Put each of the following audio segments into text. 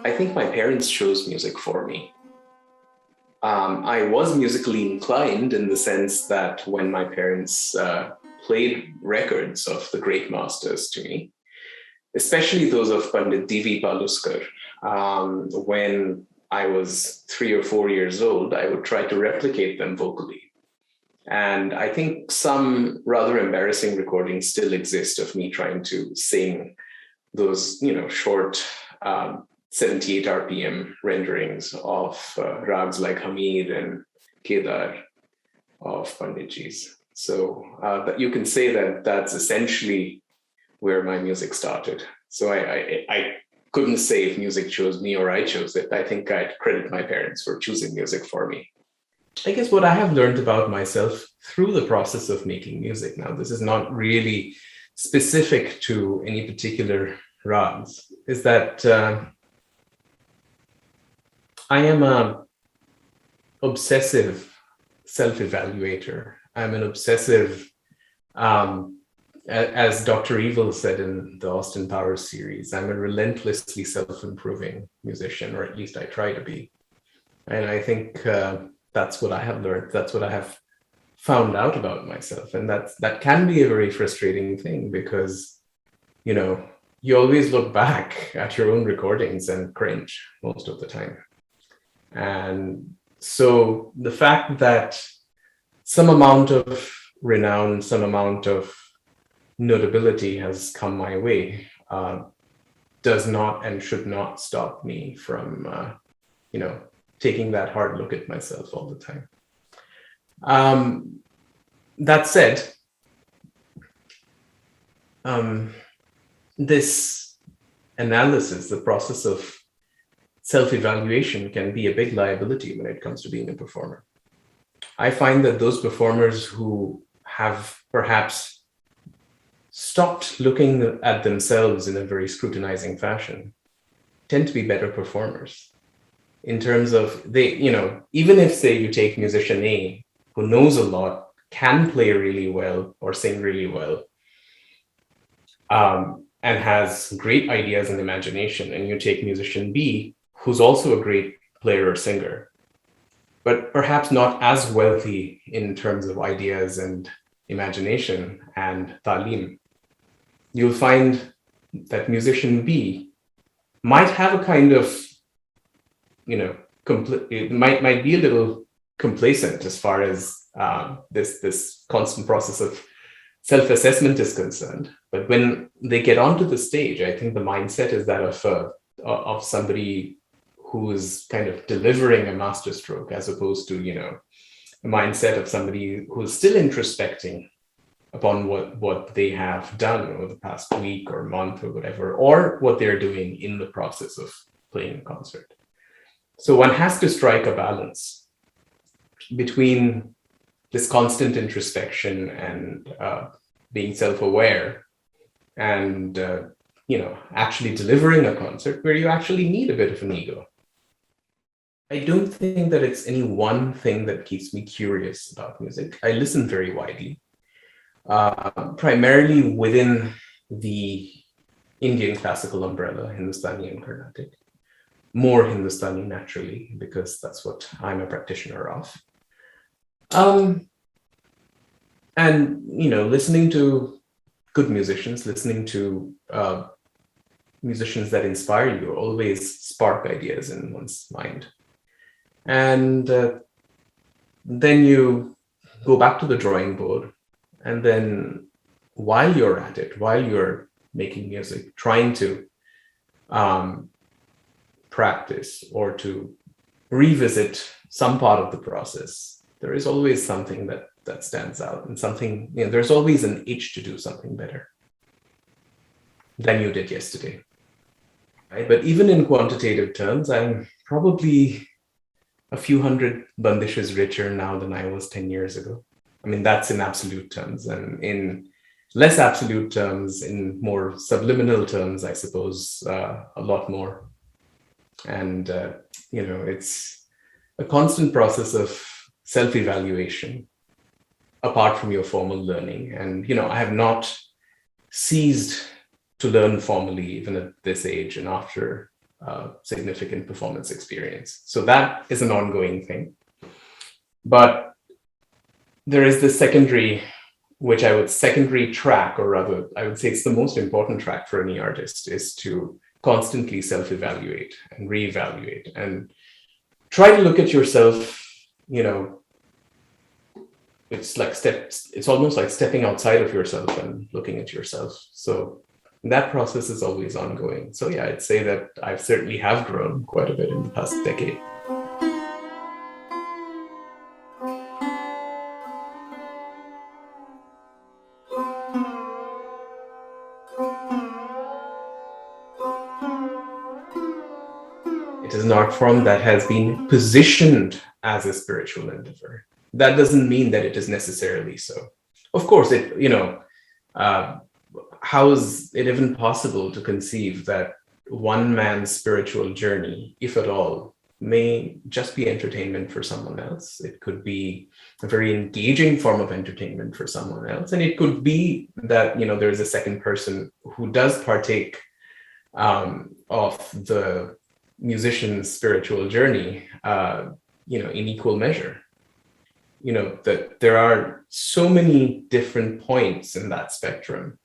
I think my parents chose music for me. I was musically inclined in the sense that when my parents played records of the great masters to me, especially those of Pandit D.V. Paluskar, when I was 3 or 4 years old, I would try to replicate them vocally. And I think some rather embarrassing recordings still exist of me trying to sing those, short 78 RPM renderings of rags like Hamid and Kedar of Panditji's. So you can say that that's essentially where my music started. So I couldn't say if music chose me or I chose it. I think I'd credit my parents for choosing music for me. I guess what I have learned about myself through the process of making music, now this is not really specific to any particular rags, is that I am an obsessive self-evaluator. I'm an obsessive, as Dr. Evil said in the Austin Powers series, I'm a relentlessly self-improving musician, or at least I try to be. And I think that's what I have learned. That's what I have found out about myself. And that can be a very frustrating thing because, you always look back at your own recordings and cringe most of the time. And so the fact that some amount of renown, some amount of notability has come my way does not and should not stop me from, taking that hard look at myself all the time. That said, this analysis, the process of self-evaluation, can be a big liability when it comes to being a performer. I find that those performers who have perhaps stopped looking at themselves in a very scrutinizing fashion tend to be better performers. In terms of even if, say, you take musician A, who knows a lot, can play really well or sing really well, and has great ideas and imagination, and you take musician B, who's also a great player or singer, but perhaps not as wealthy in terms of ideas and imagination and talim, you'll find that musician B might have a kind of, it might be a little complacent as far as this constant process of self-assessment is concerned. But when they get onto the stage, I think the mindset is that of somebody who is kind of delivering a masterstroke, as opposed to, a mindset of somebody who's still introspecting upon what they have done over the past week or month or whatever, or what they're doing in the process of playing a concert. So one has to strike a balance between this constant introspection and being self-aware and, actually delivering a concert where you actually need a bit of an ego. I don't think that it's any one thing that keeps me curious about music. I listen very widely, primarily within the Indian classical umbrella, Hindustani and Carnatic. More Hindustani, naturally, because that's what I'm a practitioner of. And, listening to good musicians, listening to musicians that inspire you always spark ideas in one's mind. And then you go back to the drawing board, and then while you're at it, while you're making music, trying to practice or to revisit some part of the process, there is always something that stands out, and something, there's always an itch to do something better than you did yesterday. Right? But even in quantitative terms, I'm probably a few hundred bandishes richer now than I was 10 years ago. I mean, that's in absolute terms. And in less absolute terms, in more subliminal terms, I suppose, a lot more. And, it's a constant process of self-evaluation apart from your formal learning. And, I have not ceased to learn formally, even at this age and after significant performance experience. So that is an ongoing thing. But there is this secondary track, or rather, I would say it's the most important track for any artist, is to constantly self-evaluate and reevaluate and try to look at yourself. It's almost like stepping outside of yourself and looking at yourself. So that process is always ongoing. So yeah, I'd say that I certainly have grown quite a bit in the past decade. It is an art form that has been positioned as a spiritual endeavor. That doesn't mean that it is necessarily so. Of course, how is it even possible to conceive that one man's spiritual journey, if at all, may just be entertainment for someone else? It could be a very engaging form of entertainment for someone else. And it could be that, there's a second person who does partake of the musician's spiritual journey, in equal measure. That there are so many different points in that spectrum.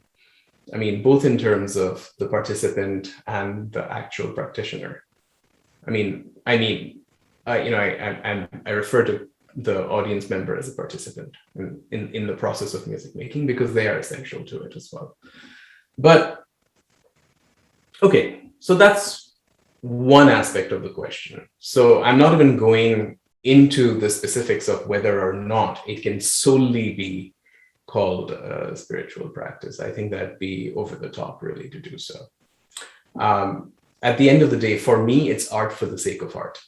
I mean, both in terms of the participant and the actual practitioner. I refer to the audience member as a participant in the process of music making, because they are essential to it as well. But okay, so that's one aspect of the question. So I'm not even going into the specifics of whether or not it can solely be called a spiritual practice. I think that'd be over the top, really, to do so. At the end of the day, for me, it's art for the sake of art.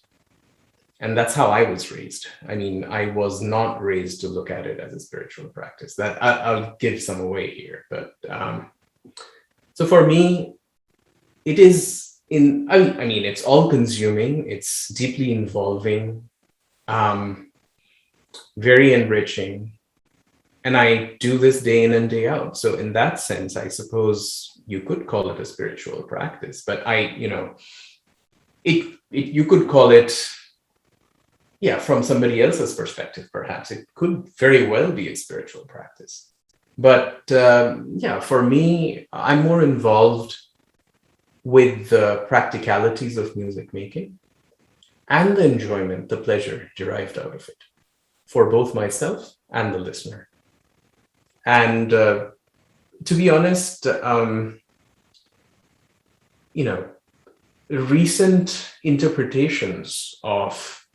And that's how I was raised. I was not raised to look at it as a spiritual practice. That I'll give some away here. But so for me, it is it's all consuming, it's deeply involving, very enriching. And I do this day in and day out. So in that sense, I suppose you could call it a spiritual practice, but you could call it, from somebody else's perspective, perhaps it could very well be a spiritual practice. But for me, I'm more involved with the practicalities of music making and the enjoyment, the pleasure derived out of it for both myself and the listener. And to be honest, recent interpretations of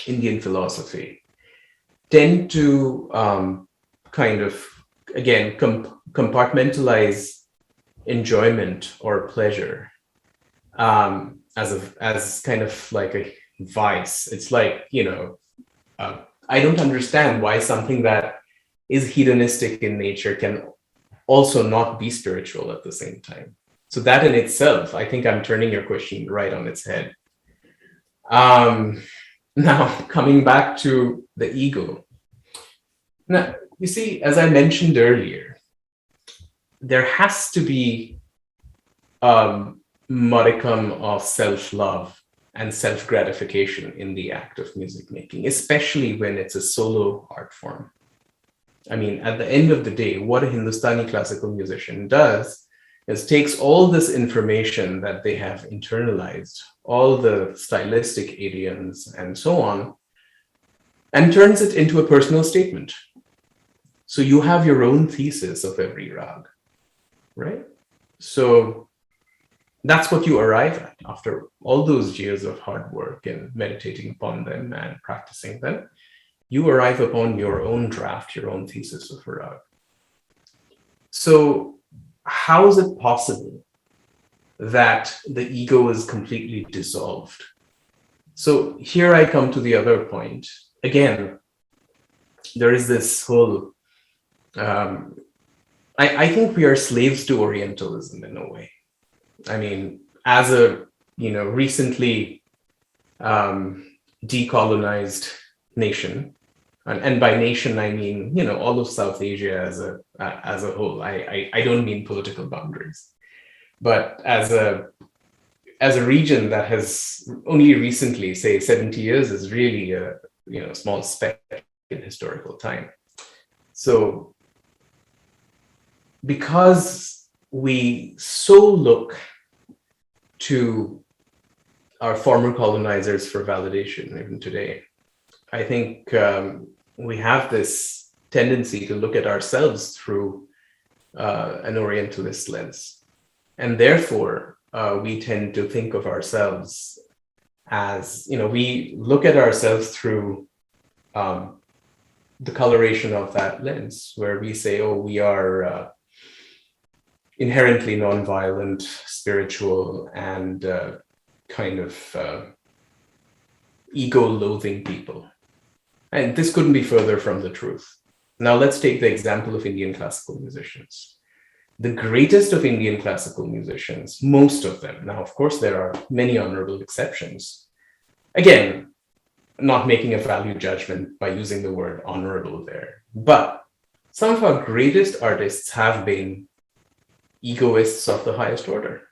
Indian philosophy tend to compartmentalize enjoyment or pleasure as kind of like a vice. It's like, I don't understand why something that is hedonistic in nature can also not be spiritual at the same time. So that in itself, I think I'm turning your question right on its head. Now, coming back to the ego. Now, you see, as I mentioned earlier, there has to be a modicum of self-love and self-gratification in the act of music making, especially when it's a solo art form. At the end of the day, what a Hindustani classical musician does is takes all this information that they have internalized, all the stylistic idioms and so on, and turns it into a personal statement. So you have your own thesis of every rag, right? So that's what you arrive at after all those years of hard work and meditating upon them and practicing them. You arrive upon your own draft, your own thesis of a rag. So how is it possible that the ego is completely dissolved? So here I come to the other point. Again, there is this whole, I think we are slaves to Orientalism in a way. As a, recently decolonized nation, and by nation, I mean, all of South Asia as a whole. I don't mean political boundaries, but as a as a region that has only recently, say 70 years, is really a small speck in historical time. So because we so look to our former colonizers for validation even today, I think we have this tendency to look at ourselves through an Orientalist lens. And therefore, we tend to think of ourselves as, we look at ourselves through the coloration of that lens, where we say, oh, we are inherently nonviolent, spiritual, and kind of ego-loathing people. And this couldn't be further from the truth. Now let's take the example of Indian classical musicians. The greatest of Indian classical musicians, most of them, now of course there are many honorable exceptions. Again, not making a value judgment by using the word honorable there, but some of our greatest artists have been egoists of the highest order.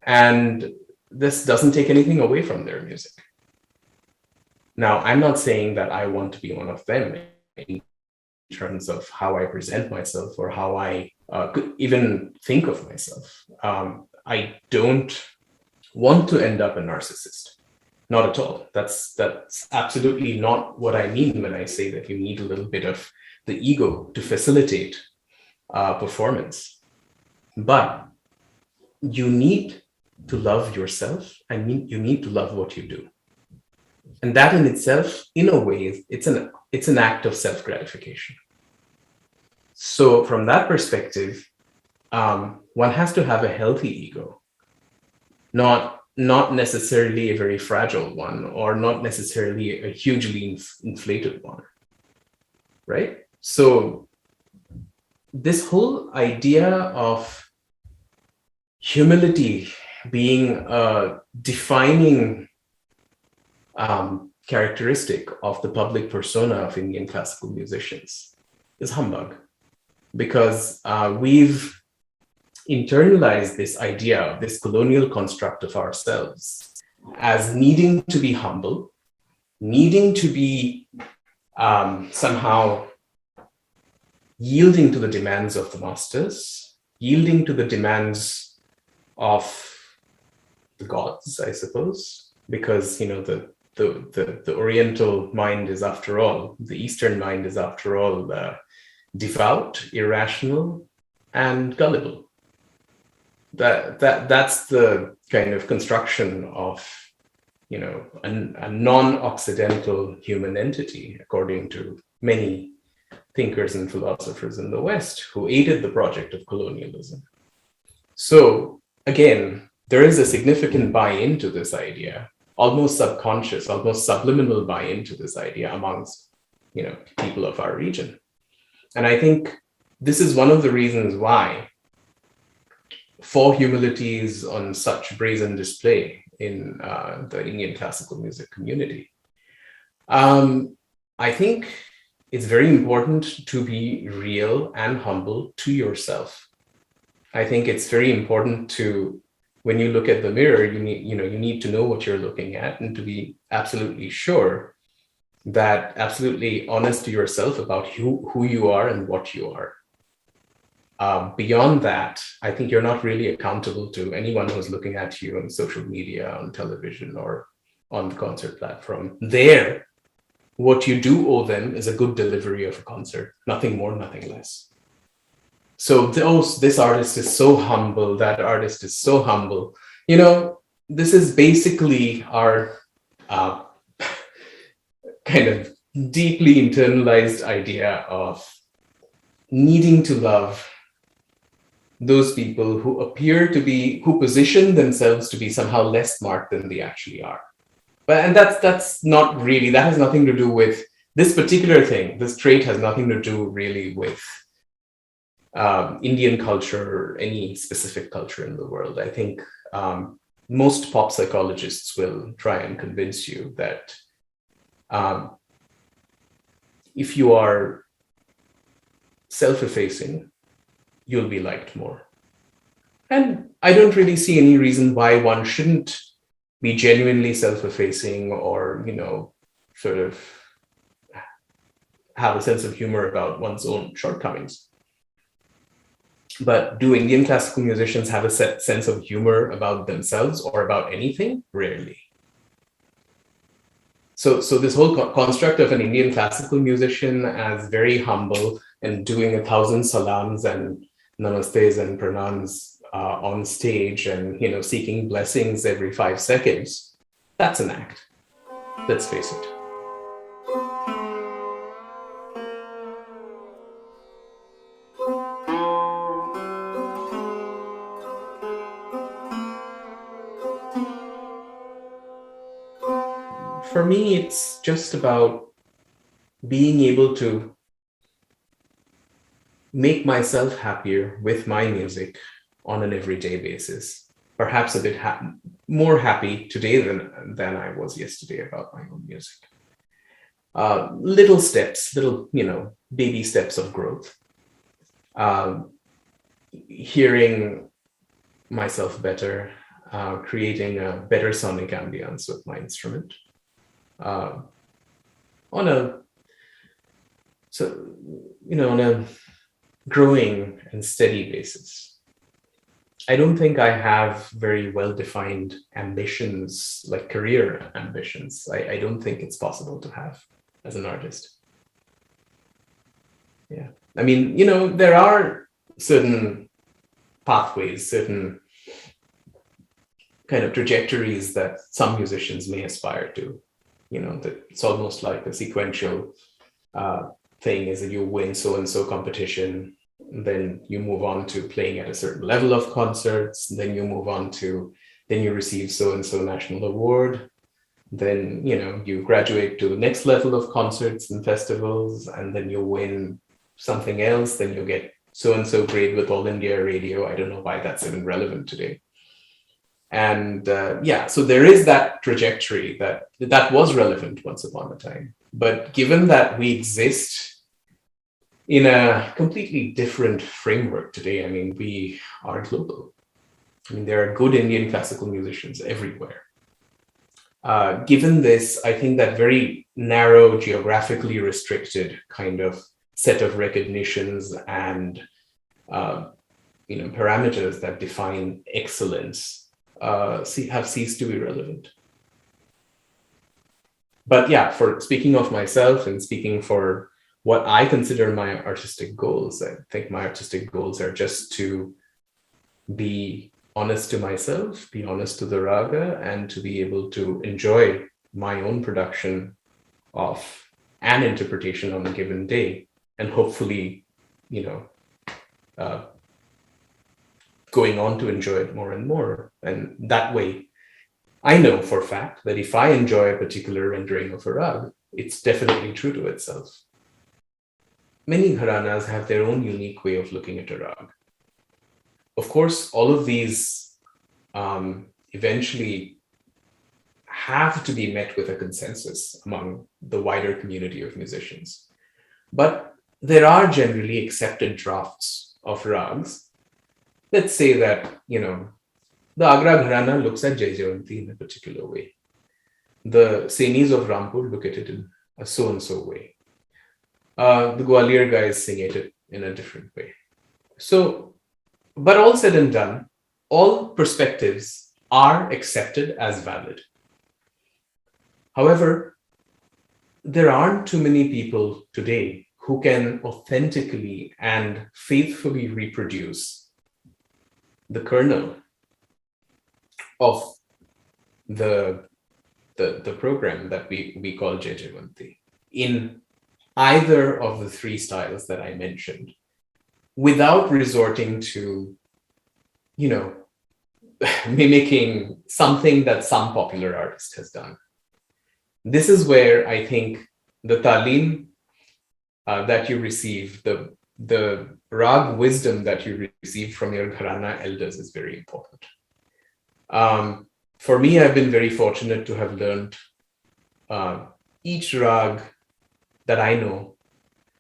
And this doesn't take anything away from their music. Now, I'm not saying that I want to be one of them in terms of how I present myself or how I could even think of myself. I don't want to end up a narcissist. Not at all. That's absolutely not what I mean when I say that you need a little bit of the ego to facilitate performance. But you need to love yourself, and you need to love what you do. And that in itself, in a way, it's an act of self-gratification. So from that perspective, one has to have a healthy ego, not necessarily a very fragile one, or not necessarily a hugely inflated one, right? So this whole idea of humility being a defining characteristic of the public persona of Indian classical musicians is humbug, because we've internalized this idea of this colonial construct of ourselves as needing to be humble, needing to be somehow yielding to the demands of the masters, yielding to the demands of the gods, I suppose, because the Oriental mind is, after all, the Eastern mind is, after all, devout, irrational, and gullible. That's the kind of construction of a non-Occidental human entity, according to many thinkers and philosophers in the West who aided the project of colonialism. So again, there is a significant buy-in to this idea, almost subconscious, almost subliminal buy-in to this idea amongst people of our region. And I think this is one of the reasons why for humility is on such brazen display in the Indian classical music community. I think it's very important to be real and humble to yourself. I think it's very important to, when you look at the mirror, you need to know what you're looking at, and to be absolutely sure that absolutely honest to yourself about who you are and what you are. Beyond that, I think you're not really accountable to anyone who's looking at you on social media, on television, or on the concert platform. There, what you do owe them is a good delivery of a concert, nothing more, nothing less. So this artist is so humble, that artist is so humble. This is basically our kind of deeply internalized idea of needing to love those people who who position themselves to be somehow less smart than they actually are. And that's not really, that has nothing to do with this particular thing. This trait has nothing to do really with Indian culture or any specific culture in the world. I think most pop psychologists will try and convince you that if you are self-effacing, you'll be liked more. And I don't really see any reason why one shouldn't be genuinely self-effacing or, sort of have a sense of humor about one's own shortcomings. But do Indian classical musicians have a sense of humor about themselves or about anything? Rarely. So this whole construct of an Indian classical musician as very humble and doing 1,000 salams and namastes and pranams on stage and seeking blessings every 5 seconds, that's an act. Let's face it. For me, it's just about being able to make myself happier with my music on an everyday basis. Perhaps a bit more happy today than I was yesterday about my own music. Little steps, baby steps of growth. Hearing myself better, creating a better sonic ambience with my instrument. On a growing and steady basis. I don't think I have very well-defined ambitions, like career ambitions. I don't think it's possible to have as an artist. Yeah. I mean, there are certain pathways, certain kind of trajectories that some musicians may aspire to. That it's almost like a sequential thing is that you win so-and-so competition, then you move on to playing at a certain level of concerts, then you receive so-and-so national award, then, you graduate to the next level of concerts and festivals, and then you win something else, then you get so-and-so grade with All India Radio. I don't know why that's even relevant today. And so there is that trajectory that was relevant once upon a time. But given that we exist in a completely different framework today, I mean, we are global. I mean, there are good Indian classical musicians everywhere. Given this, I think that very narrow, geographically restricted kind of set of recognitions and parameters that define excellence have ceased to be relevant. But yeah, for speaking of myself and speaking for what I consider my artistic goals, I think my artistic goals are just to be honest to myself, be honest to the raga, and to be able to enjoy my own production of an interpretation on a given day, and hopefully, going on to enjoy it more and more. And that way, I know for a fact that if I enjoy a particular rendering of a rag, it's definitely true to itself. Many gharanas have their own unique way of looking at a rag. Of course, all of these eventually have to be met with a consensus among the wider community of musicians. But there are generally accepted drafts of rags. Let's say that, the Agra Gharana looks at Jai Jayanti in a particular way. The Sainis of Rampur look at it in a so-and-so way. The Gwalior guys sing it in a different way. So, but all said and done, all perspectives are accepted as valid. However, there aren't too many people today who can authentically and faithfully reproduce the kernel of the program that we call Jai Jayanti in either of the three styles that I mentioned, without resorting to, mimicking something that some popular artist has done. This is where I think the talim that you receive, the rag wisdom that you receive from your gharana elders is very important. For me, I've been very fortunate to have learned each rag that I know,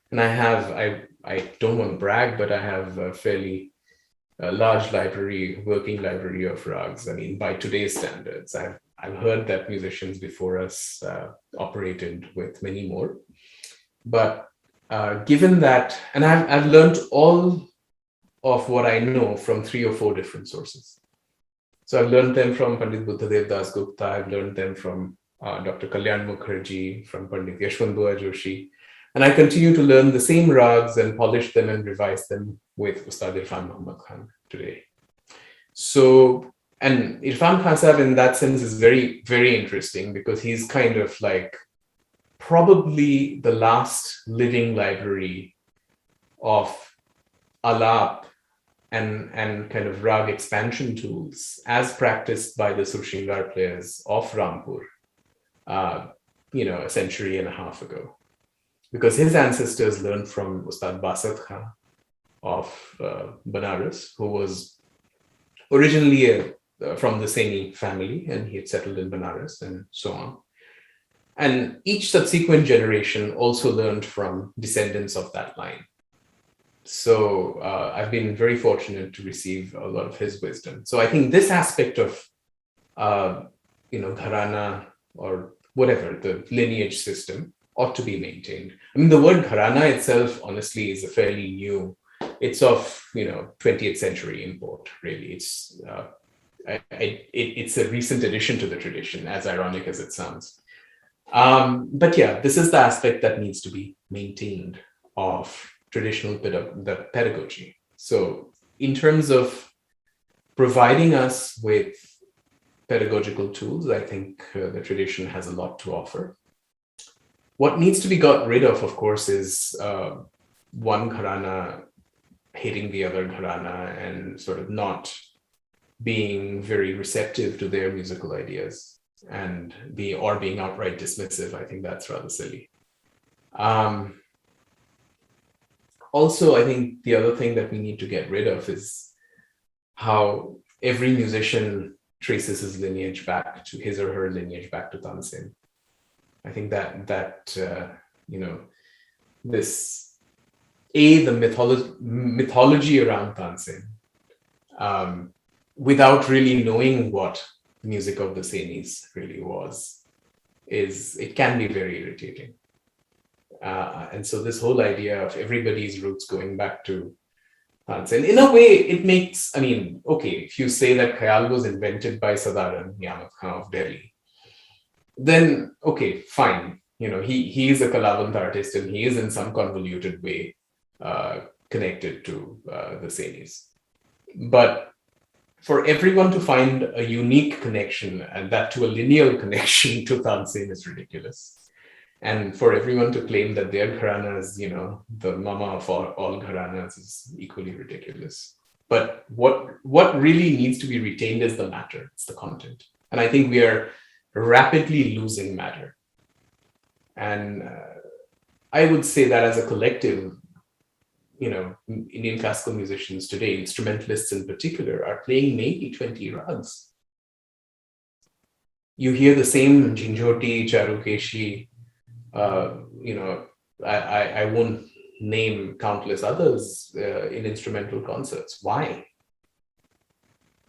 and I don't want to brag, but I have a fairly a large library, working library of rags. I mean, by today's standards, I've heard that musicians before us operated with many more. But given that, and I've learned all of what I know from 3 or 4 different sources. So I've learned them from Pandit Buddhadev Das Gupta. I've learned them from Dr. Kalyan Mukherjee, from Pandit Yashwant Bua Joshi. And I continue to learn the same rags and polish them and revise them with Ustad Irfan Muhammad Khan today. So, and Irfan Khan Sahab in that sense is very, very interesting because he's kind of like probably the last living library of alap and kind of rag expansion tools as practiced by the Surshingar players of Rampur, a century and a half ago. Because his ancestors learned from Ustad Basat Khan of Banaras, who was originally from the Saini family, and he had settled in Banaras and so on. And each subsequent generation also learned from descendants of that line. So I've been very fortunate to receive a lot of his wisdom. So I think this aspect of, gharana or whatever, the lineage system ought to be maintained. I mean, the word gharana itself, honestly, is a fairly new, it's of, 20th century import, really. It's a recent addition to the tradition, as ironic as it sounds. But yeah, this is the aspect that needs to be maintained of traditional pedagogy. So in terms of providing us with pedagogical tools, I think the tradition has a lot to offer. What needs to be got rid of course, is one gharana hating the other gharana and sort of not being very receptive to their musical ideas and being outright dismissive. I think that's rather silly. Also, I think the other thing that we need to get rid of is how every musician traces his lineage back to his or her lineage back to Tansen. I think that the mythology around Tansen, without really knowing what the music of the Sainis really was, it can be very irritating. And so this whole idea of everybody's roots going back to Tansen, in a way, it makes, if you say that Khayal was invented by Sadaran Niyamat Khan of Delhi, then okay, fine. He is a Kalavant artist and he is in some convoluted way connected to the Sainis. But for everyone to find a unique connection, and that to a lineal connection to Tansen, is ridiculous. And for everyone to claim that their gharana is, the mama of all gharanas, is equally ridiculous. But what really needs to be retained is the matter, it's the content. And I think we are rapidly losing matter. And I would say that as a collective, Indian classical musicians today, instrumentalists in particular, are playing maybe 20 rags. You hear the same Jhinjhoti, Charukeshi, I won't name countless others in instrumental concerts. Why?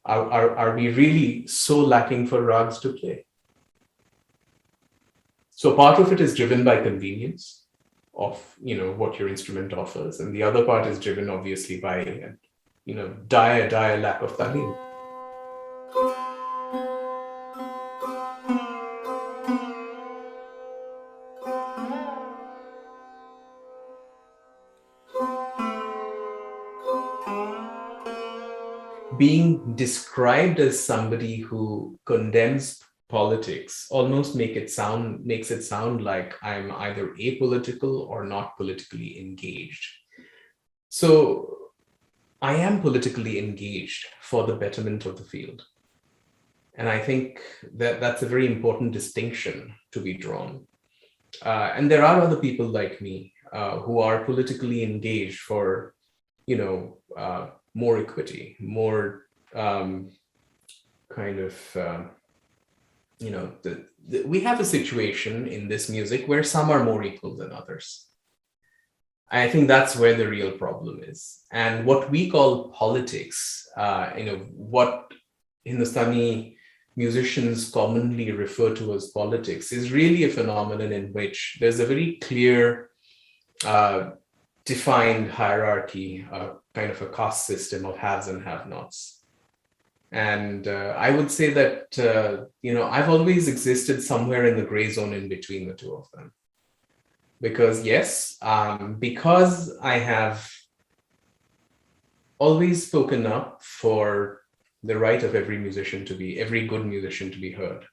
Are we really so lacking for rags to play? So part of it is driven by convenience of what your instrument offers, and the other part is driven obviously by dire lack of talim. Being described as somebody who condemns politics almost makes it sound like I'm either apolitical or not politically engaged. So I am politically engaged for the betterment of the field. And I think that that's a very important distinction to be drawn. And there are other people like me who are politically engaged for, more equity, more we have a situation in this music where some are more equal than others. I think that's where the real problem is. And what we call politics, what Hindustani musicians commonly refer to as politics, is really a phenomenon in which there's a very clear, defined hierarchy, kind of a caste system of haves and have-nots. And I would say that, I've always existed somewhere in the gray zone in between the two of them. Because yes, because I have always spoken up for the right of every good musician to be heard.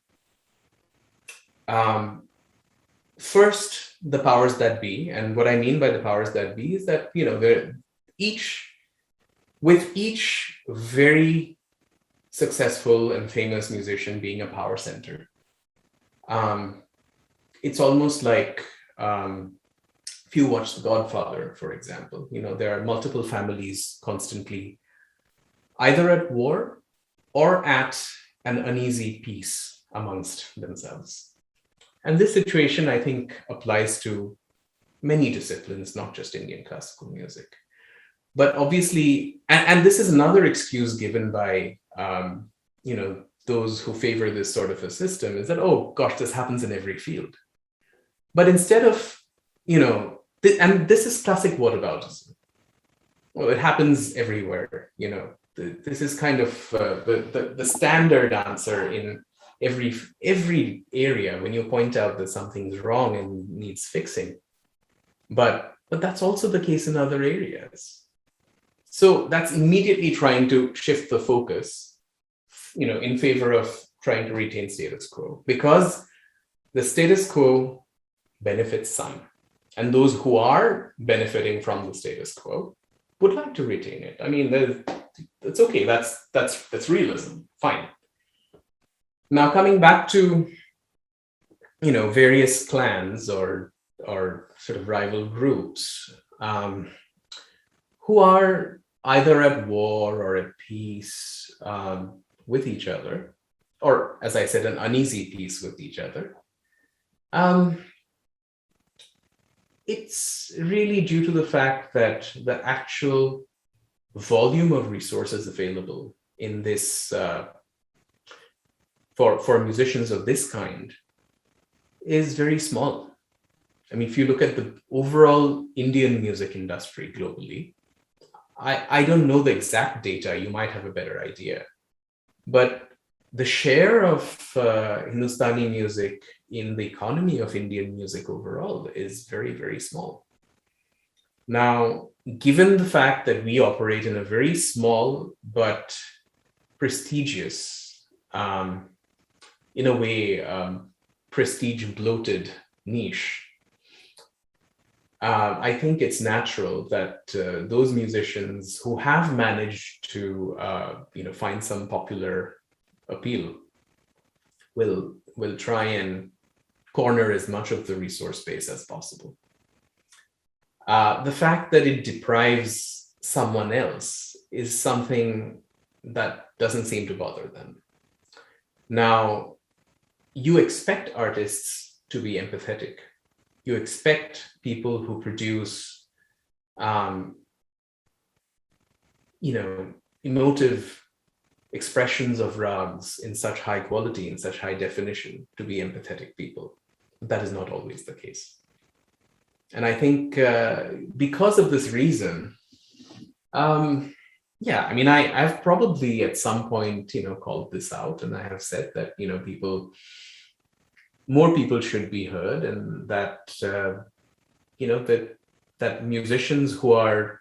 First, the powers that be, and what I mean by the powers that be is that, with each very successful and famous musician being a power center, it's almost like, if you watch The Godfather, for example, there are multiple families constantly either at war or at an uneasy peace amongst themselves. And this situation, I think, applies to many disciplines, not just Indian classical music. But obviously, and this is another excuse given by, those who favor this sort of a system, is that, oh gosh, this happens in every field. But instead of, and this is classic whataboutism. Well, it happens everywhere. This is kind of the standard answer in every area when you point out that something's wrong and needs fixing. But that's also the case in other areas. So that's immediately trying to shift the focus, in favor of trying to retain status quo, because the status quo benefits some, and those who are benefiting from the status quo would like to retain it. I mean, it's okay. That's realism. Fine. Now, coming back to, various clans or sort of rival groups, who are either at war or at peace with each other, or, as I said, an uneasy peace with each other. It's really due to the fact that the actual volume of resources available in this, for musicians of this kind, is very small. I mean, if you look at the overall Indian music industry globally, I don't know the exact data, you might have a better idea, but the share of Hindustani music in the economy of Indian music overall is very, very small. Now, given the fact that we operate in a very small but prestigious, in a way, prestige-bloated niche, I think it's natural that those musicians who have managed to, find some popular appeal will try and corner as much of the resource base as possible. The fact that it deprives someone else is something that doesn't seem to bother them. Now, you expect artists to be empathetic. You expect people who produce, emotive expressions of rags in such high quality, in such high definition, to be empathetic people. But that is not always the case. And I think because of this reason, I've probably at some point, called this out, and I have said that, more people should be heard, and that, that musicians who are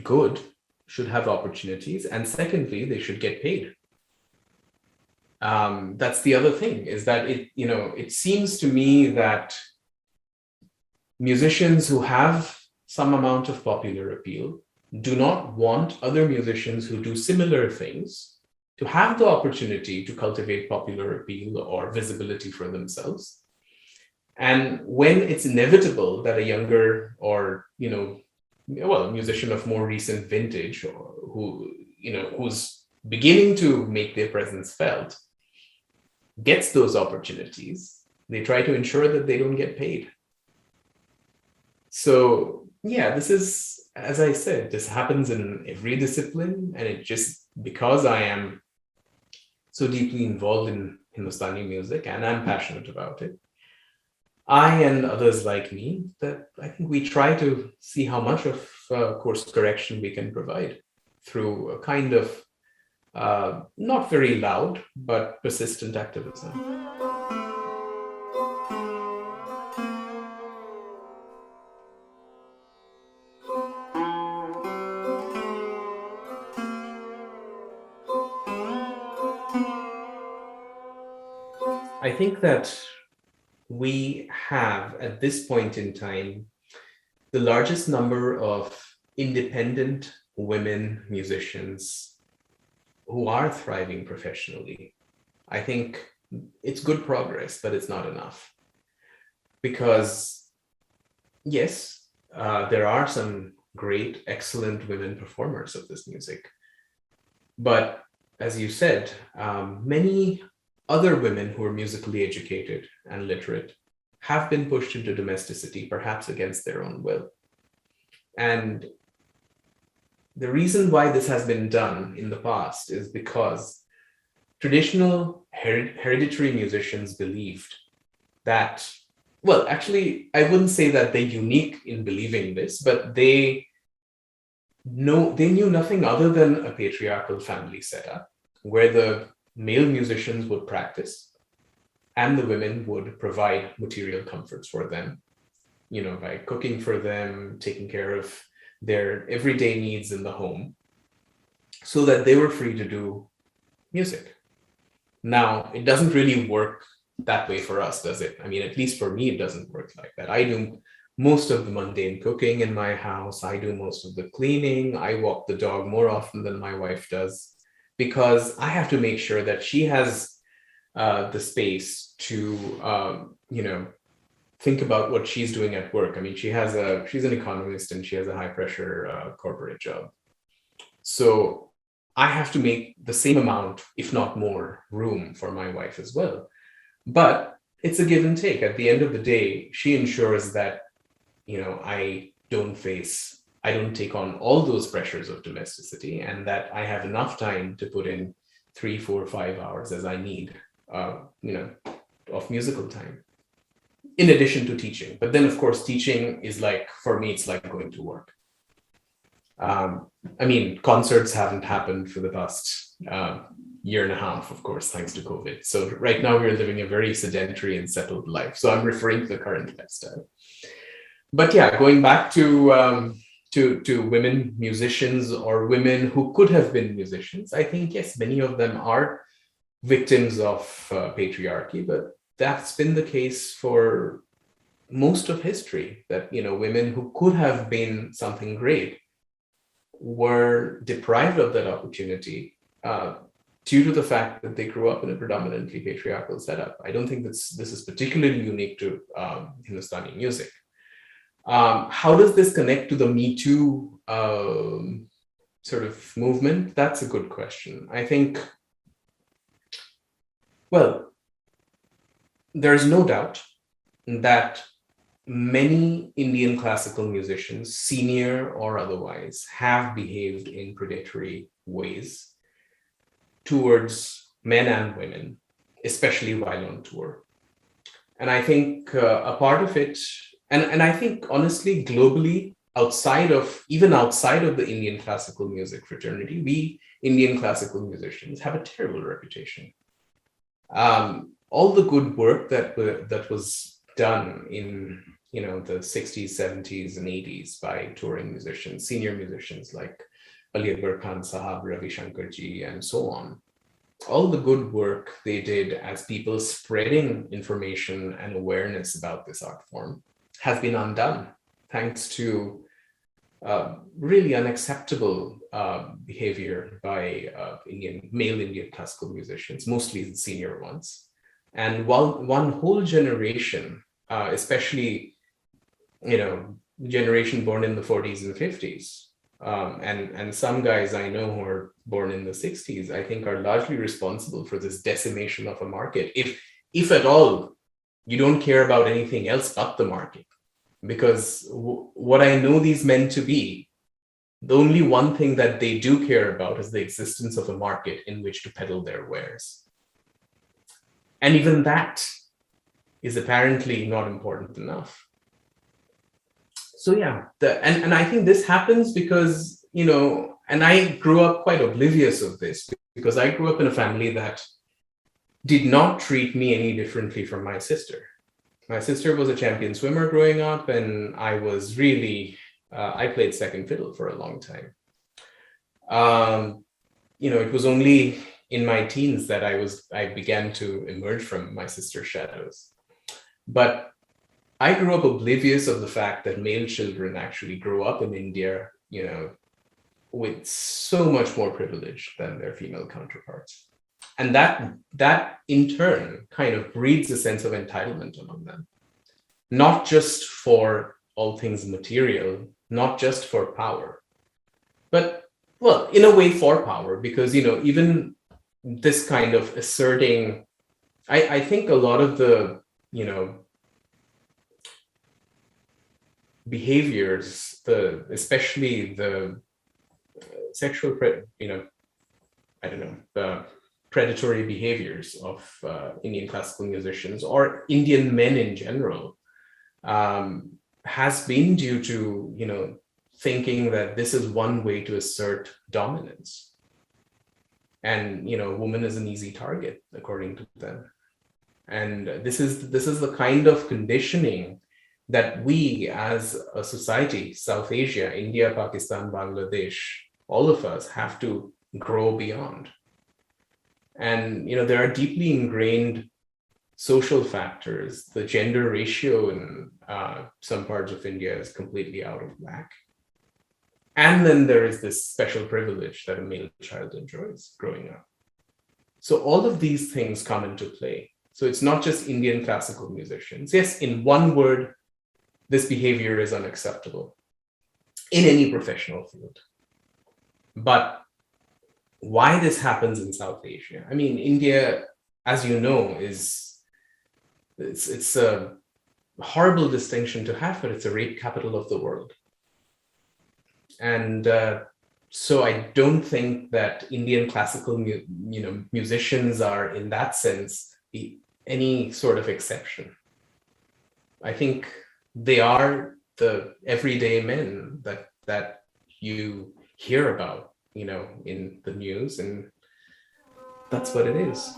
good should have opportunities, and secondly, they should get paid. That's the other thing, is that it seems to me that musicians who have some amount of popular appeal do not want other musicians who do similar things to have the opportunity to cultivate popular appeal or visibility for themselves. And when it's inevitable that a younger or, a musician of more recent vintage, or who's beginning to make their presence felt, gets those opportunities, they try to ensure that they don't get paid. So Yeah, this is, as I said, this happens in every discipline, and it just, because I am so deeply involved in Hindustani music and I'm passionate about it, I and others like me, that I think we try to see how much of course correction we can provide through a kind of not very loud but persistent activism. I think that we have at this point in time the largest number of independent women musicians who are thriving professionally. I think it's good progress, but it's not enough. Because, yes, there are some great, excellent women performers of this music. But as you said, many other women who are musically educated and literate have been pushed into domesticity, perhaps against their own will. And the reason why this has been done in the past is because traditional hereditary musicians believed that, well, actually, I wouldn't say that they're unique in believing this, but they knew nothing other than a patriarchal family setup where the male musicians would practice and the women would provide material comforts for them, by cooking for them, taking care of their everyday needs in the home, so that they were free to do music. Now, it doesn't really work that way for us, does it? I mean, at least for me, it doesn't work like that. I do most of the mundane cooking in my house. I do most of the cleaning. I walk the dog more often than my wife does, because I have to make sure that she has the space to, think about what she's doing at work. I mean, she's an economist and she has a high pressure corporate job. So I have to make the same amount, if not more, room for my wife as well. But it's a give and take. At the end of the day, she ensures that, I don't take on all those pressures of domesticity, and that I have enough time to put in 3, 4, 5 hours as I need, of musical time, in addition to teaching. But then, of course, teaching is like, for me, it's like going to work. I mean, concerts haven't happened for the past year and a half, of course, thanks to COVID. So right now we're living a very sedentary and settled life. So I'm referring to the current lifestyle. But yeah, going back to women musicians or women who could have been musicians, I think, yes, many of them are victims of patriarchy, but that's been the case for most of history, that, women who could have been something great were deprived of that opportunity due to the fact that they grew up in a predominantly patriarchal setup. I don't think this is particularly unique to Hindustani music. How does this connect to the Me Too sort of movement? That's a good question. I think, well, there's no doubt that many Indian classical musicians, senior or otherwise, have behaved in predatory ways towards men and women, especially while on tour. And I think a part of it, and I think honestly, globally, outside of the Indian classical music fraternity, we Indian classical musicians have a terrible reputation. All the good work that was done in the 60s, 70s, and 80s by touring musicians, senior musicians like Ali Akbar Khan Sahab, Ravi Shankar ji, and so on. All the good work they did as people spreading information and awareness about this art form has been undone, thanks to really unacceptable behavior by male Indian classical musicians, mostly the senior ones. And while one whole generation, especially generation born in the 40s and 50s, and some guys I know who are born in the 60s, I think are largely responsible for this decimation of a market. If at all, you don't care about anything else but the market. because what I know these men to be, the only one thing that they do care about is the existence of a market in which to peddle their wares. And even that is apparently not important enough. So yeah, and I think this happens because, and I grew up quite oblivious of this, because I grew up in a family that did not treat me any differently from my sister. My sister was a champion swimmer growing up, and I was really, I played second fiddle for a long time. It was only in my teens that I began to emerge from my sister's shadows. But I grew up oblivious of the fact that male children actually grow up in India, with so much more privilege than their female counterparts. And that in turn kind of breeds a sense of entitlement among them, not just for all things material, not just for power, but, well, in a way for power, because, even this kind of asserting, I think a lot of the, behaviors, especially the sexual, the predatory behaviors of Indian classical musicians or Indian men in general, has been due to, thinking that this is one way to assert dominance. And, woman is an easy target, according to them. And this is the kind of conditioning that we as a society, South Asia, India, Pakistan, Bangladesh, all of us have to grow beyond. And, there are deeply ingrained social factors. The gender ratio in some parts of India is completely out of whack. And then there is this special privilege that a male child enjoys growing up. So all of these things come into play. So it's not just Indian classical musicians. Yes, in one word, this behavior is unacceptable in any professional field. But why this happens in South Asia? I mean, India, as you know, it's a horrible distinction to have, but it's a rape capital of the world. And so I don't think that Indian classical musicians are, in that sense, any sort of exception. I think they are the everyday men that you hear about, in the news, and that's what it is.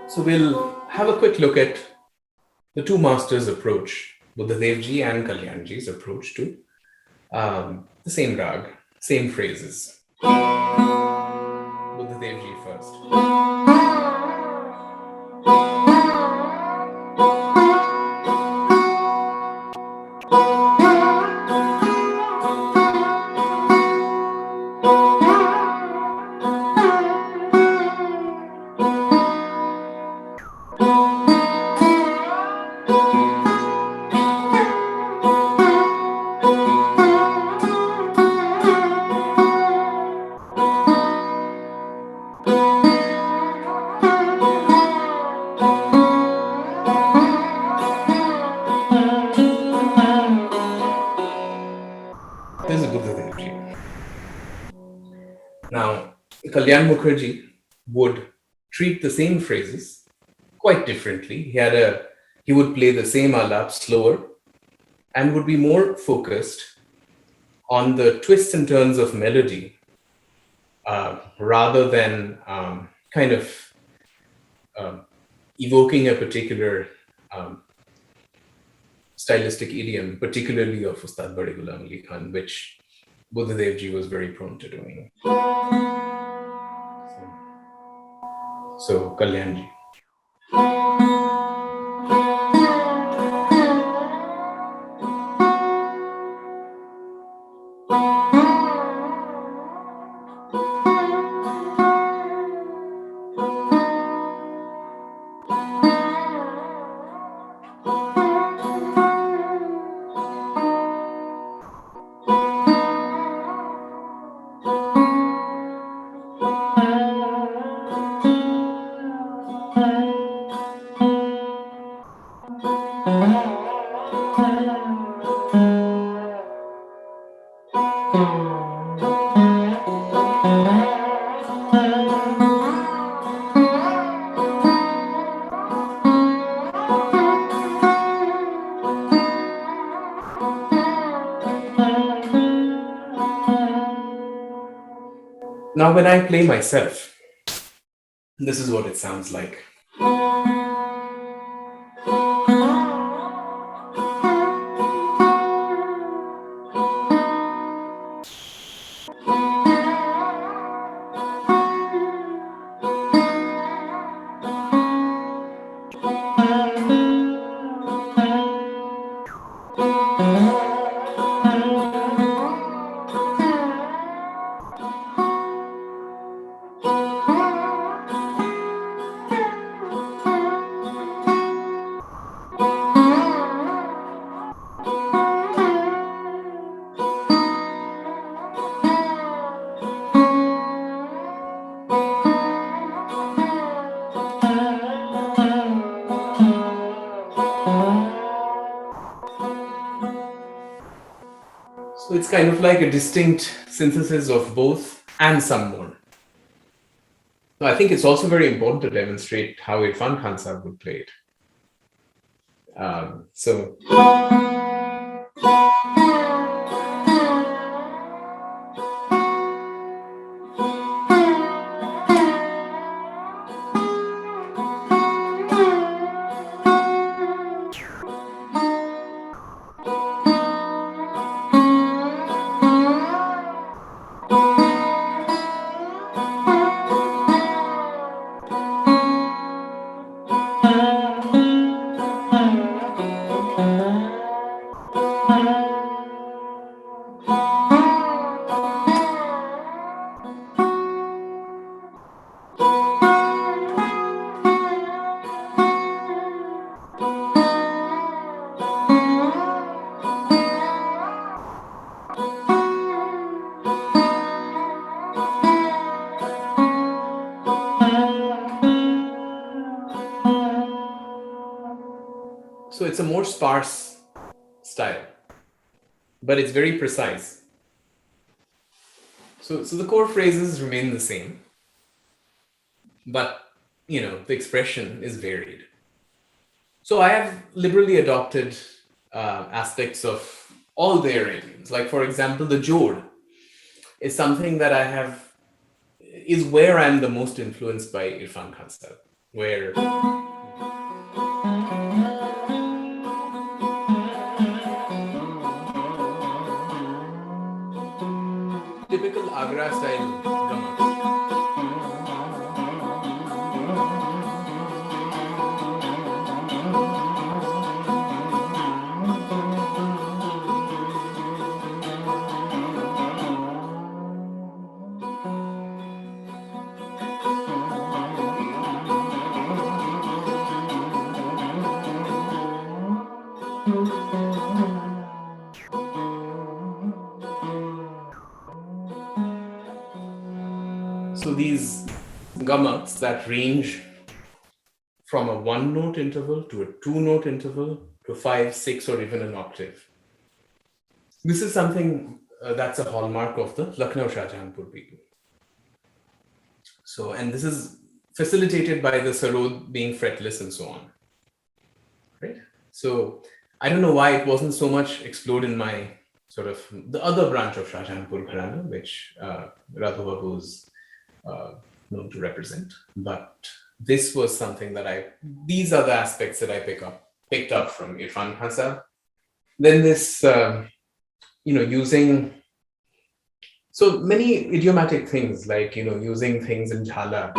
So we'll have a quick look at the two masters' approach, Buddhadevji and Kalyanji's approach to the same rag, same phrases. Buddhadevji first. This is Buddhadevji. Now, Kalyan Mukherjee would treat the same phrases quite differently. He would play the same alap slower and would be more focused on the twists and turns of melody, rather than kind of evoking a particular stylistic idiom, particularly of Ustad Bade Ghulam Ali Khan, which Buddhadevji was very prone to doing. So Kalyanji. Now, when I play myself, this is what it sounds like. So it's kind of like a distinct synthesis of both and some more. So I think it's also very important to demonstrate how Irfan Khan Sahib would play it. So it's a more sparse style, but it's very precise. So the core phrases remain the same, but the expression is varied. So I have liberally adopted aspects of all the arrangements. Like, for example, the jod is something that is where I'm the most influenced by Irfan Khan Sahib, where typical Agra style gamak. So these gamaks that range from a one note interval to a two note interval to 5, 6, or even an octave. This is something that's a hallmark of the Lucknow Shahjahanpur people. So, and this is facilitated by the Sarod being fretless and so on. Right? So, I don't know why it wasn't so much explored in my sort of the other branch of Shahjahanpur Gharana, which Radha Babu is known to represent. But this was something that these are the aspects that I picked up from Irfan Khan Sahib. Then this, using so many idiomatic things like, using things in jhala.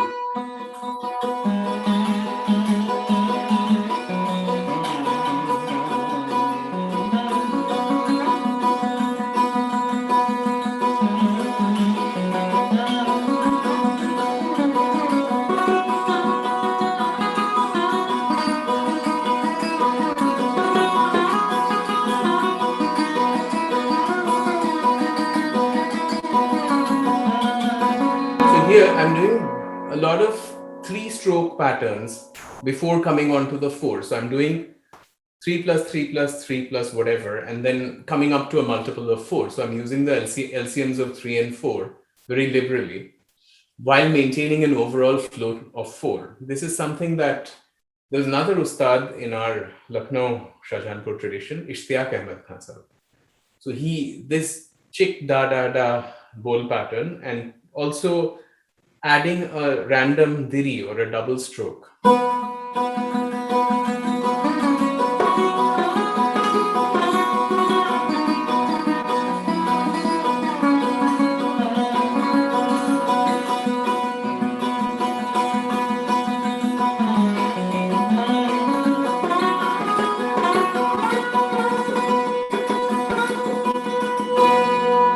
Here I'm doing a lot of 3-stroke patterns before coming on to the 4. So I'm doing 3 plus 3 plus 3 plus whatever, and then coming up to a multiple of 4. So I'm using the LCMs of 3 and 4 very liberally while maintaining an overall flow of 4. This is something that there's another Ustad in our Lucknow Shahjahanpur tradition, Ishtiaq Ahmed Khan Sahib. So this chick da da da bol pattern and also adding a random diri or a double stroke.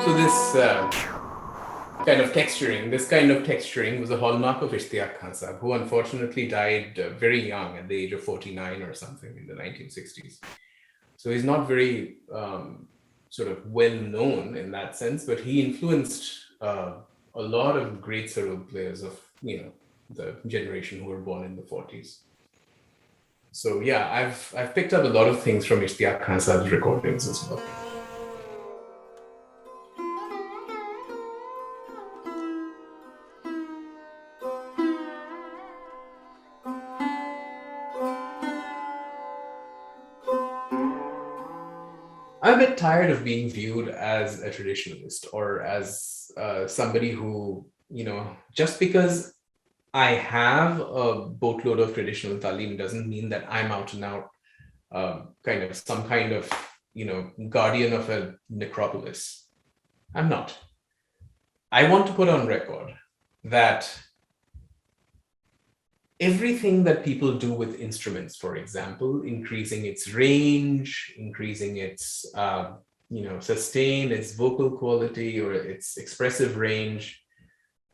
So this kind of texturing was a hallmark of Ishtiyaq Khan Sahab, who unfortunately died very young at the age of 49 or something in the 1960s. So he's not very sort of well known in that sense, but he influenced a lot of great Sarod players of the generation who were born in the 40s. So yeah, I've picked up a lot of things from Ishtiyaq Khan Sahab's recordings as well. I'm a bit tired of being viewed as a traditionalist or as somebody who, just because I have a boatload of traditional talim doesn't mean that I'm out and out some kind of, guardian of a necropolis. I'm not. I want to put on record that everything that people do with instruments, for example, increasing its range, increasing its, sustain, its vocal quality or its expressive range,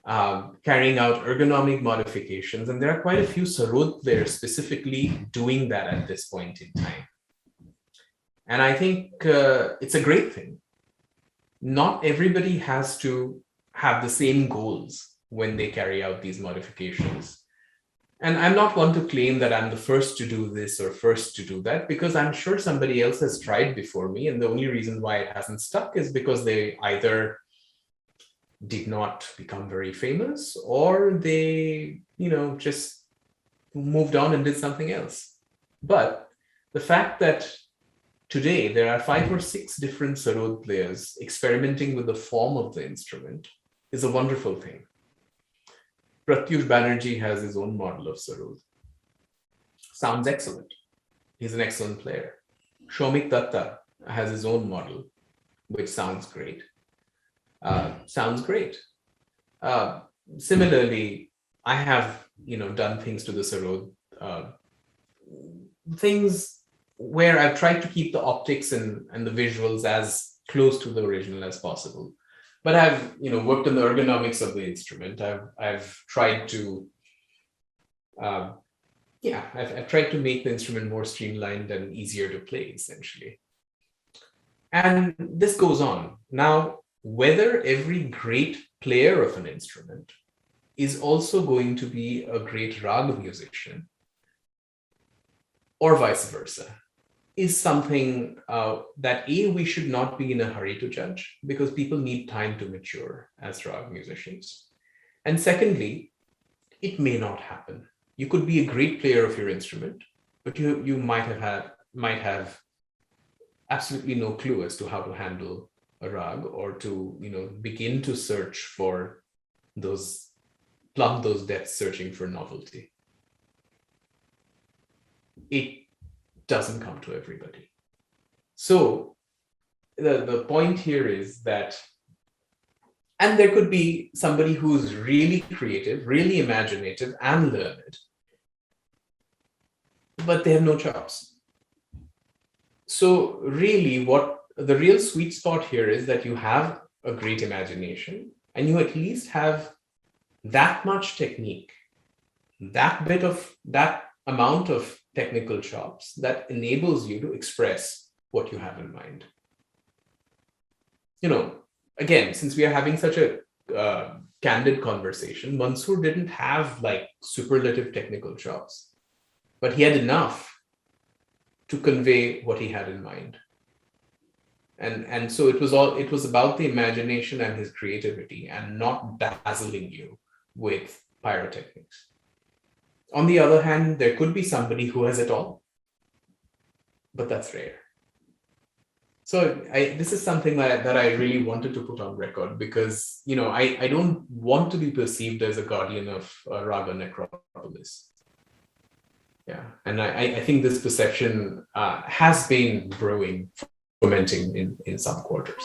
carrying out ergonomic modifications. And there are quite a few Sarod players specifically doing that at this point in time. And I think it's a great thing. Not everybody has to have the same goals when they carry out these modifications. And I'm not one to claim that I'm the first to do this or first to do that, because I'm sure somebody else has tried before me. And the only reason why it hasn't stuck is because they either did not become very famous or they, just moved on and did something else. But the fact that today there are 5 or 6 different Sarod players experimenting with the form of the instrument is a wonderful thing. Pratyush Banerjee has his own model of Sarod. Sounds excellent. He's an excellent player. Shomik Datta has his own model, which sounds great. Similarly, I have, done things to the Sarod, things where I've tried to keep the optics and the visuals as close to the original as possible. But I've, worked on the ergonomics of the instrument. I've tried to, I've tried to make the instrument more streamlined and easier to play, essentially. And this goes on. Now, whether every great player of an instrument is also going to be a great rag musician, or vice versa, is something that we should not be in a hurry to judge, because people need time to mature as rag musicians. And secondly, it may not happen. You could be a great player of your instrument, but you might have absolutely no clue as to how to handle a rag, or to begin to search for plumb those depths searching for novelty. It doesn't come to everybody. So the point here is that, and there could be somebody who's really creative, really imaginative and learned, but they have no chops. So really what the real sweet spot here is that you have a great imagination and you at least have that much technique, that amount of technical chops that enables you to express what you have in mind. Again, since we are having such a candid conversation, Mansoor didn't have like superlative technical chops, but he had enough to convey what he had in mind. And so it was about the imagination and his creativity, and not dazzling you with pyrotechnics. On the other hand, there could be somebody who has it all, but that's rare. This is something that I really wanted to put on record because, I don't want to be perceived as a guardian of Raga Necropolis. Yeah, and I think this perception has been growing, fermenting in some quarters.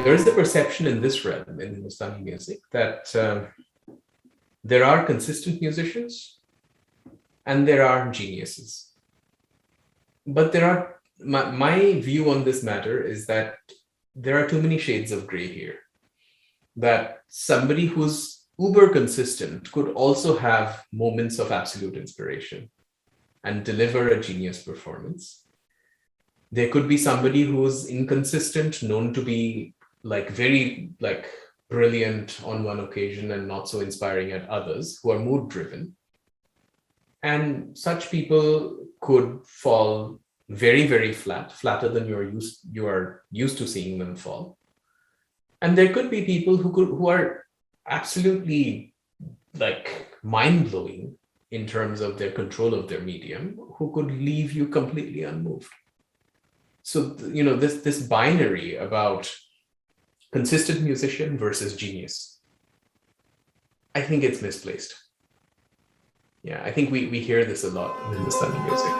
There is a perception in this realm, in Hindustani music, that there are consistent musicians and there are geniuses. But my view on this matter is that there are too many shades of gray here. That somebody who's uber consistent could also have moments of absolute inspiration and deliver a genius performance. There could be somebody who's inconsistent, known to be very brilliant on one occasion and not so inspiring at others, who are mood driven. And such people could fall very, very flat, flatter than you are used to seeing them fall. And there could be people who are absolutely mind-blowing in terms of their control of their medium, who could leave you completely unmoved. So, this binary about consistent musician versus genius, I think it's misplaced. Yeah, I think we hear this a lot in Hindustani music.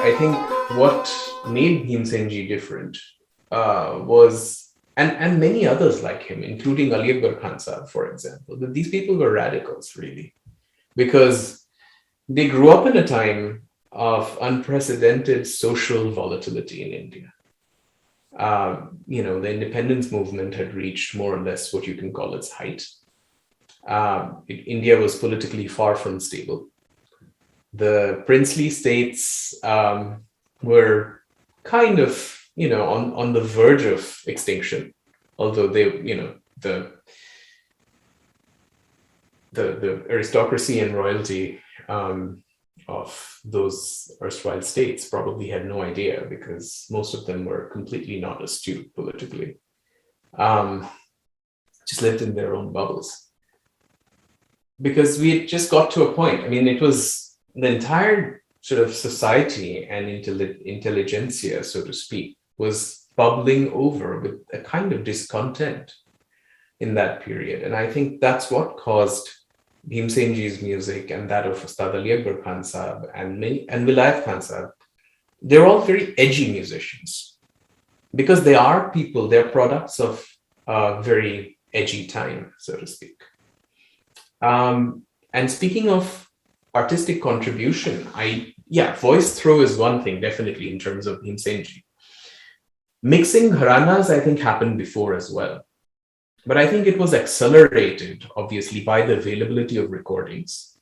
I think what made Bhimsenji different was, and many others like him, including Ali Akbar Khan Sahab, for example, that these people were radicals, really, because they grew up in a time of unprecedented social volatility in India. The independence movement had reached more or less what you can call its height. India was politically far from stable. The princely states were kind of, on the verge of extinction, although the aristocracy and royalty of those erstwhile states probably had no idea, because most of them were completely not astute politically, just lived in their own bubbles. Because we had just got to a point, it was the entire sort of society and intelligentsia, so to speak, was bubbling over with a kind of discontent in that period. And I think that's what caused Bhimsenji's music and that of Ustad Ali Akbar Khan Sahab and Vilayat Khan Sahab. They're all very edgy musicians because they are they're products of a very edgy time, so to speak. And speaking of artistic contribution, voice throw is one thing, definitely, in terms of Bhimsenji. Mixing gharanas, I think, happened before as well. But I think it was accelerated, obviously, by the availability of recordings,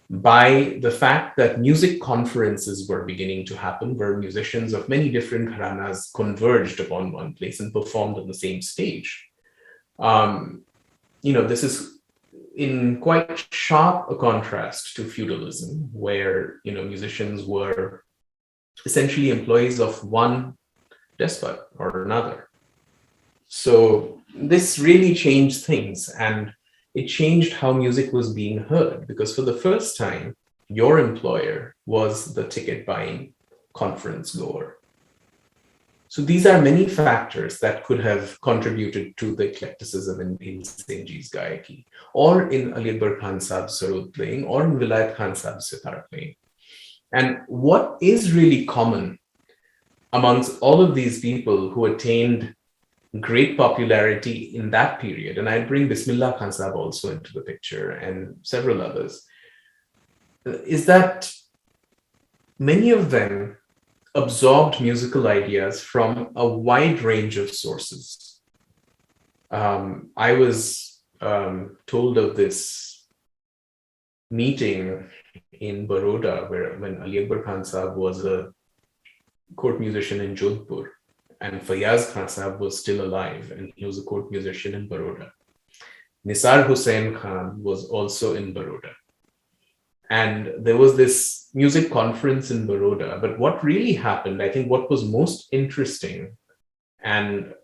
by the fact that music conferences were beginning to happen, where musicians of many different gharanas converged upon one place and performed on the same stage. This is in quite sharp a contrast to feudalism, where musicians were essentially employees of one despot or another. So this really changed things, and it changed how music was being heard, because for the first time, your employer was the ticket buying conference goer. So these are many factors that could have contributed to the eclecticism in Bhimsenji's Gayaki, or in Ali Akbar Khan Sahab's Sarod playing, or in Vilayat Khan Sahab's sitar playing. And what is really common amongst all of these people who attained great popularity in that period, and I bring Bismillah Khan Sahab also into the picture and several others, is that many of them absorbed musical ideas from a wide range of sources. I was told of this meeting in Baroda when Ali Akbar Khan Sahab was a court musician in Jodhpur. and Fayaz Khan Sahab was still alive, and he was a court musician in Baroda. Nisar Hussain Khan was also in Baroda. And there was this music conference in Baroda. But what really happened, I think what was most interesting and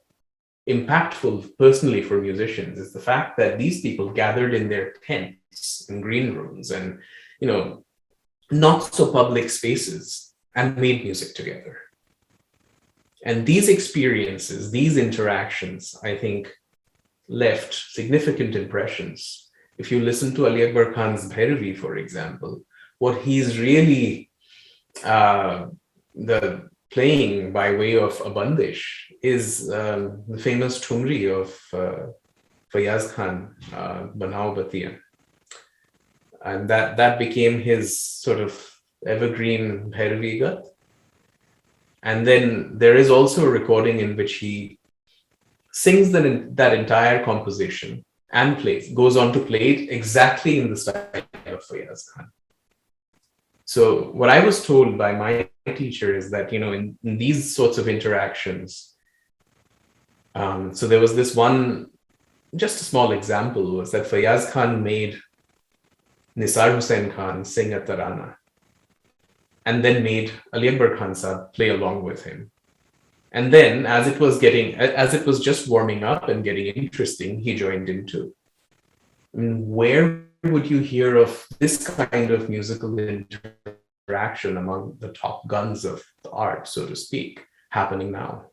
impactful personally for musicians is the fact that these people gathered in their tents in green rooms and, not so public spaces and made music together. And these experiences, these interactions, I think, left significant impressions. If you listen to Ali Akbar Khan's Bhairavi, for example, what he's really the playing by way of a bandish is the famous Thumri of Fayaz Khan, Banao Batiyan. And that became his sort of evergreen Bhairavi Gat. And then there is also a recording in which he sings that entire composition and goes on to play it exactly in the style of Fayaz Khan. So what I was told by my teacher is that, in these sorts of interactions, so there was this one, just a small example, was that Fayaz Khan made Nisar Hussain Khan sing a tarana, and then made Ali Akbar Khan Sahab play along with him. And then as it was just warming up and getting interesting, he joined in too. I mean, where would you hear of this kind of musical interaction among the top guns of the art, so to speak, happening now?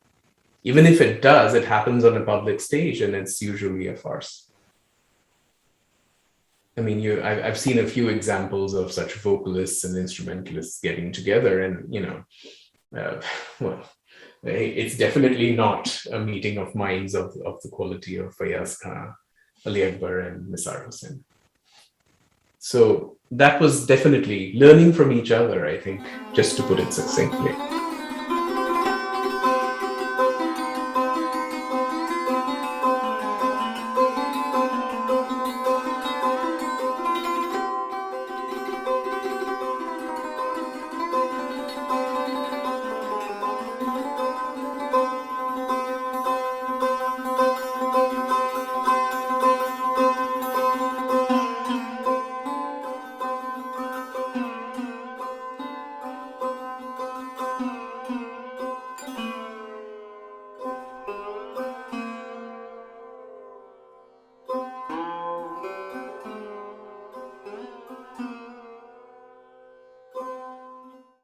Even if it does, it happens on a public stage and it's usually a farce. I mean, I've seen a few examples of such vocalists and instrumentalists getting together, and it's definitely not a meeting of minds of the quality of Fayaz Khan, Ali Akbar, and Nisar Hussain. So that was definitely learning from each other, I think, just to put it succinctly.